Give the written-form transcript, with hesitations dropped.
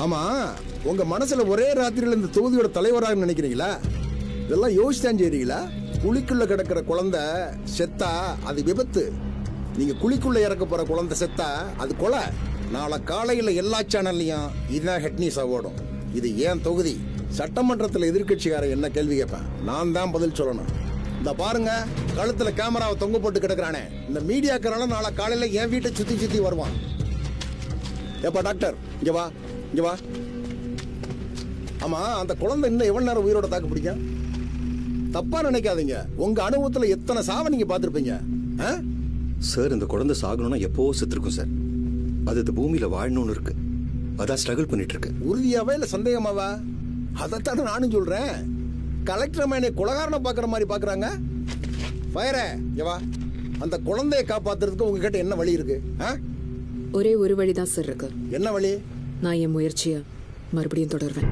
ஆமா, உங்க மனசுல ஒரே ராத்திரியில இந்த தொகுதியோட தலைவராக நினைக்கிறீங்களா? இதெல்லாம் யோசிச்சான் செய்றீங்களா? குழிக்குள்ள கிடக்கிற குழந்தை செத்தா அது விபத்து. நீங்க குழிக்குள்ள இறக்க போற குழந்தை செத்தா அது கொலை. நாளை காலையில எல்லா சேனல்லையும் இதுதான் ஹெட் நியூஸா ஓடும். இது ஏன் தொகுதி. சட்டமன்றத்தில் எதிர்கட்சிக்காரன் என்ன கேள்வி கேட்பேன், நான் தான் பதில் சொல்லணும். இந்த பாருங்க, கழுத்துல கேமராவை தொங்க போட்டு கிடக்குறானே, இந்த மீடியாக்காரன் நாளை காலையில என் வீட்டை சுத்தி சுத்தி வருவான். ஏப்பா டாக்டர், இங்க வா இங்க வா. ஆமா, அந்த குழந்தை இன்னும் எவ்வளவு நேரம் உயிரோட தாக்கு பிடிக்கும்? தப்பா நினைக்காதீங்க. உங்க அனுபவத்துல எத்தனை சாவை நீங்க பாத்திருப்பீங்க. சார், இந்த குழந்தை சாகணும்னா எப்போ செத்துருக்கும் சார். அது இந்த பூமியில வாழணும்னு இருக்கு. அதான் ஸ்ட்ரகிள் பண்ணிட்டு இருக்கு. உறுதியாவா இல்ல சந்தேகமாவா? அதைத்தானே நானும் சொல்றேன். கலெக்டர் மேனே குலகாரனை பாக்குற மாதிரி பாக்குறாங்க. ஃபயரே, இங்க வா. அந்த குழந்தையை காப்பாத்துறதுக்கு உங்ககிட்ட என்ன வழி இருக்கு? ஒரே ஒரு வழிதான் சார் இருக்கு. என்ன வழி? நான் என் முயற்சியை மறுபடியும் தொடர்வேன்.